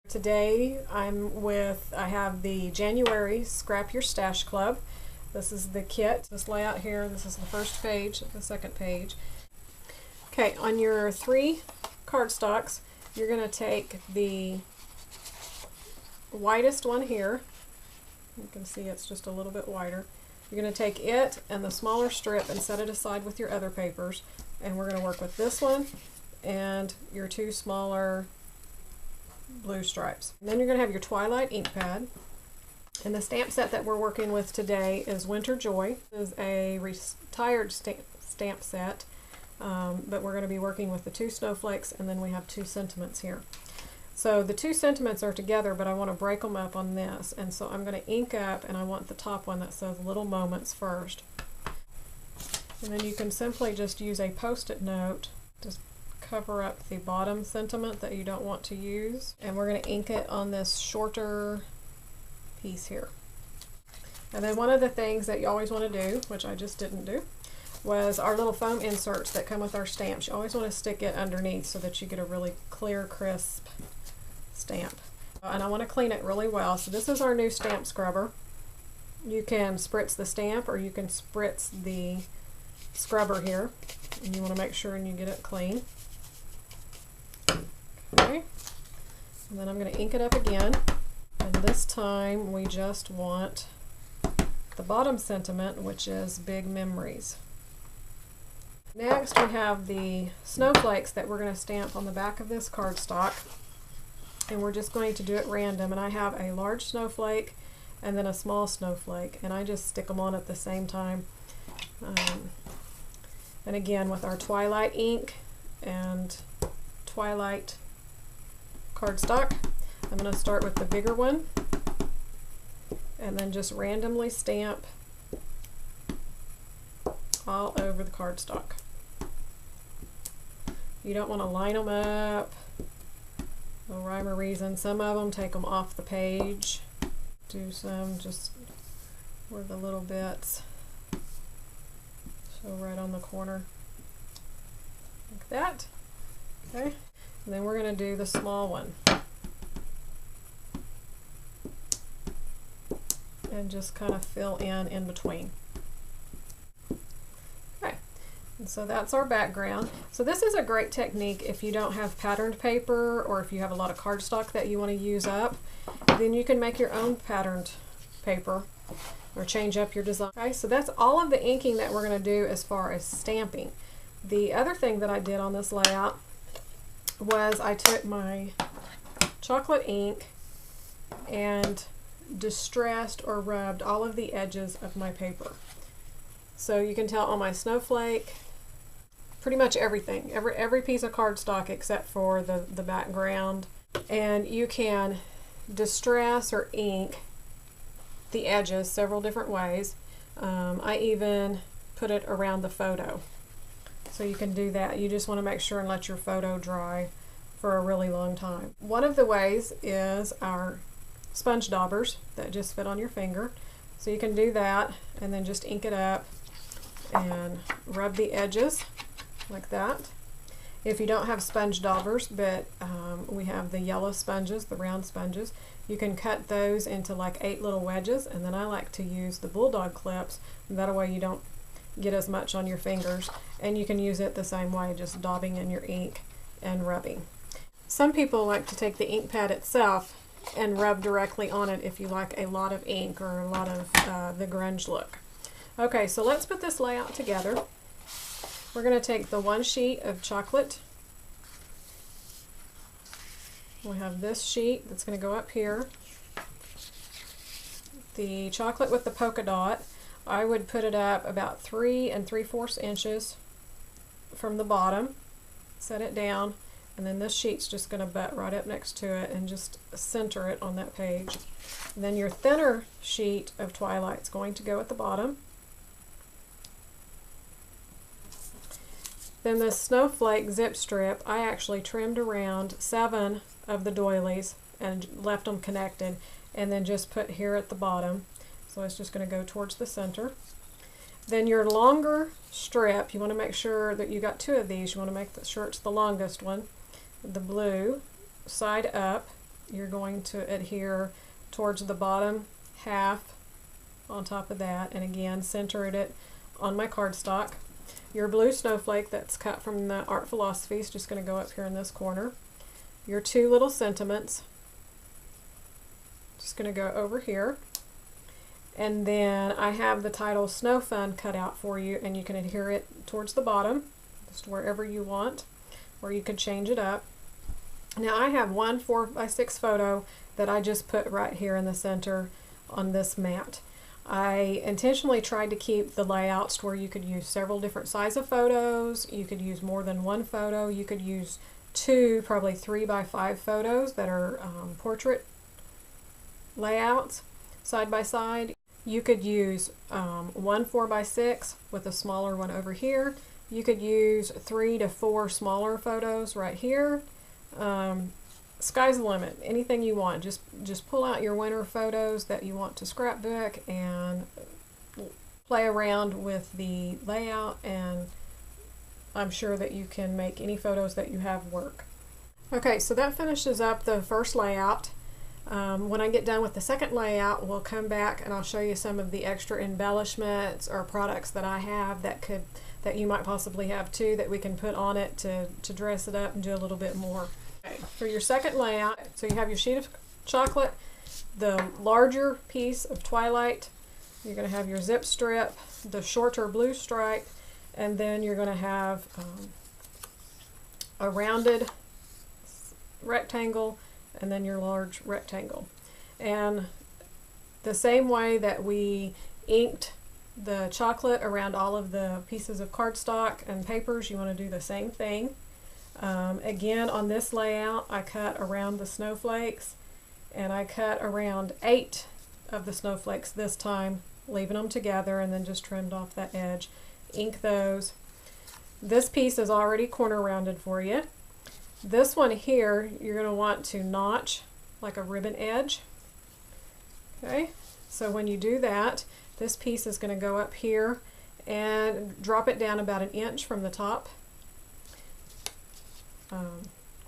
Today I have the January Scrap Your Stash Club. This is the kit, this layout here. This is the first page, the second page. Okay, on your 3 cardstocks, you're going to take the widest one here. You can see it's just a little bit wider. You're going to take it and the smaller strip and set it aside with your other papers. And we're going to work with this one and your 2 smaller blue stripes. And then you're going to have your Twilight ink pad. And the stamp set that we're working with today is Winter Joy. This is a retired stamp set, but we're going to be working with the 2 snowflakes, and then we have 2 sentiments here. So the 2 sentiments are together, but I want to break them up on this, and so I'm going to ink up, and I want the top one that says Little Moments first. And then you can simply just use a post-it note, just cover up the bottom sentiment that you don't want to use, and we're going to ink it on this shorter piece here. And then one of the things that you always want to do, which I just didn't do, was our little foam inserts that come with our stamps. You always want to stick it underneath so that you get a really clear, crisp stamp. And I want to clean it really well. So this is our new stamp scrubber. You can spritz the stamp or you can spritz the scrubber here. And you want to make sure and you get it clean. Okay. And then I'm going to ink it up again. And this time we just want the bottom sentiment, which is Big Memories. Next we have the snowflakes that we're going to stamp on the back of this cardstock. And we're just going to do it random. And I have a large snowflake and then a small snowflake. And I just stick them on at the same time. And again, with our Twilight ink and Twilight cardstock, I'm going to start with the bigger one and then just randomly stamp all over the cardstock. You don't want to line them up, no rhyme or reason. Some of them take them off the page. Do some just where the little bits show right on the corner, like that. Okay, and then we're going to do the small one. And just kind of fill in between. Okay, and so that's our background. So this is a great technique if you don't have patterned paper or if you have a lot of cardstock that you want to use up. Then you can make your own patterned paper or change up your design. Okay, so that's all of the inking that we're going to do as far as stamping. The other thing that I did on this layout was I took my chocolate ink and distressed or rubbed all of the edges of my paper. So you can tell on my snowflake, pretty much everything, every piece of cardstock except for the background. And you can distress or ink the edges several different ways. I even put it around the photo. So you can do that. You just want to make sure and let your photo dry for a really long time. One of the ways is our sponge daubers that just fit on your finger. So you can do that and then just ink it up and rub the edges like that. If you don't have sponge daubers, but we have the yellow sponges, the round sponges, you can cut those into like 8 little wedges, and then I like to use the bulldog clips, and that way you don't get as much on your fingers, and you can use it the same way, just daubing in your ink and rubbing. Some people like to take the ink pad itself and rub directly on it if you like a lot of ink or a lot of the grunge look. Okay, so let's put this layout together. We're going to take the 1 sheet of chocolate. We have this sheet that's going to go up here. The chocolate with the polka dot, I would put it up about 3 3/4 inches from the bottom, set it down, and then this sheet's just going to butt right up next to it and just center it on that page. And then your thinner sheet of Twilight's going to go at the bottom. Then the snowflake zip strip, I actually trimmed around 7 of the doilies and left them connected, and then just put here at the bottom. So it's just going to go towards the center. Then your longer strip, you want to make sure that you got 2 of these. You want to make sure it's the longest one. The blue side up, you're going to adhere towards the bottom half on top of that, and again center it on my cardstock. Your blue snowflake that's cut from the Art Philosophy is just going to go up here in this corner. Your two little sentiments, just going to go over here. And then I have the title Snow Fun cut out for you, and you can adhere it towards the bottom, just wherever you want, or you could change it up. Now I have one 4x6 photo that I just put right here in the center on this mat. I intentionally tried to keep the layouts where you could use several different size of photos, you could use more than one photo, you could use two, probably 3x5 photos that are portrait layouts side by side. You could use one 4x6 with a smaller one over here. You could use 3 to 4 smaller photos right here. Sky's the limit. Anything you want. Just pull out your winter photos that you want to scrapbook and play around with the layout, and I'm sure that you can make any photos that you have work. Okay, so that finishes up the first layout. When I get done with the second layout, we'll come back and I'll show you some of the extra embellishments or products that I have that you might possibly have too, that we can put on it to dress it up and do a little bit more. Okay, for your second layout, so you have your sheet of chocolate, the larger piece of Twilight, you're going to have your zip strip, the shorter blue stripe, and then you're going to have a rounded rectangle, and then your large rectangle. And the same way that we inked the chocolate around all of the pieces of cardstock and papers, you want to do the same thing. Again, on this layout, I cut around the snowflakes, and I cut around 8 of the snowflakes this time, leaving them together, and then just trimmed off that edge. Ink those. This piece is already corner rounded for you. This one here, you're going to want to notch like a ribbon edge. Okay, so when you do that, this piece is going to go up here and drop it down about 1 inch from the top.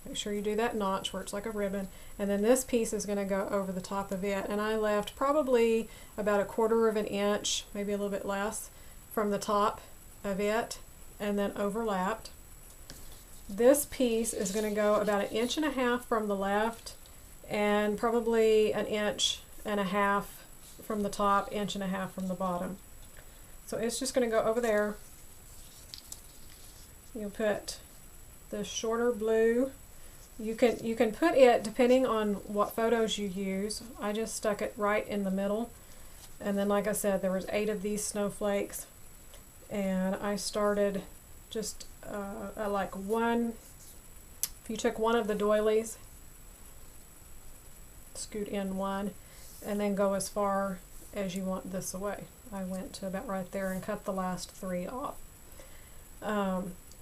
Make sure you do that notch where it's like a ribbon, and then this piece is going to go over the top of it, and I left probably about 1/4 of an inch, maybe a little bit less, from the top of it, and then overlapped. This piece is going to go about 1.5 inches from the left, and probably 1.5 inches from the top, 1.5 inches from the bottom. So it's just going to go over there. You'll put the shorter blue. You can put it depending on what photos you use. I just stuck it right in the middle, and then like I said, there was 8 of these snowflakes, and I started just like one. If you took one of the doilies, scoot in one, and then go as far as you want this away. I went to about right there and cut the last 3 off.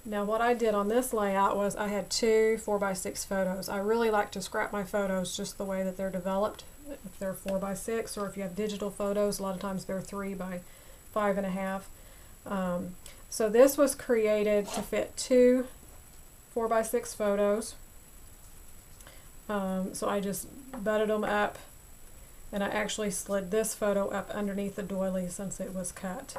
Now what I did on this layout was I had 2 4x6 photos. I really like to scrap my photos just the way that they're developed. If they're 4x6, or if you have digital photos, a lot of times they're 3 by 5.5. So this was created to fit 2 4x6 photos. So I just butted them up, and I actually slid this photo up underneath the doily since it was cut.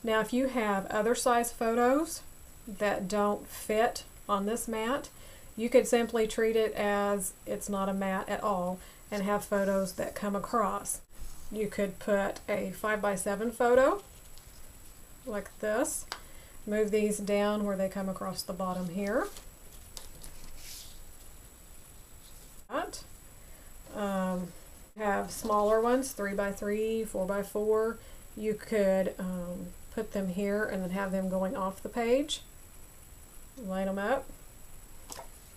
Now if you have other size photos that don't fit on this mat, you could simply treat it as it's not a mat at all and have photos that come across. You could put a 5x7 photo like this, move these down where they come across the bottom here. Have smaller ones, 3x3, 4x4. You could put them here and then have them going off the page. Line them up.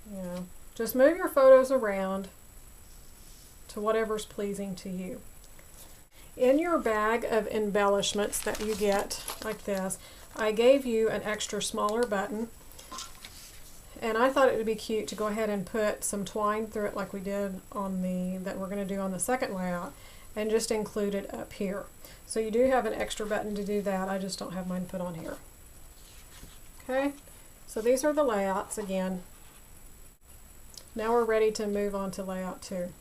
You know, just move your photos around to whatever's pleasing to you. In your bag of embellishments that you get like this, I gave you an extra smaller button, and I thought it would be cute to go ahead and put some twine through it like we did on that we're going to do on the second layout, and just include it up here. So you do have an extra button to do that. I just don't have mine put on here. Okay, so these are the layouts again. Now we're ready to move on to layout 2.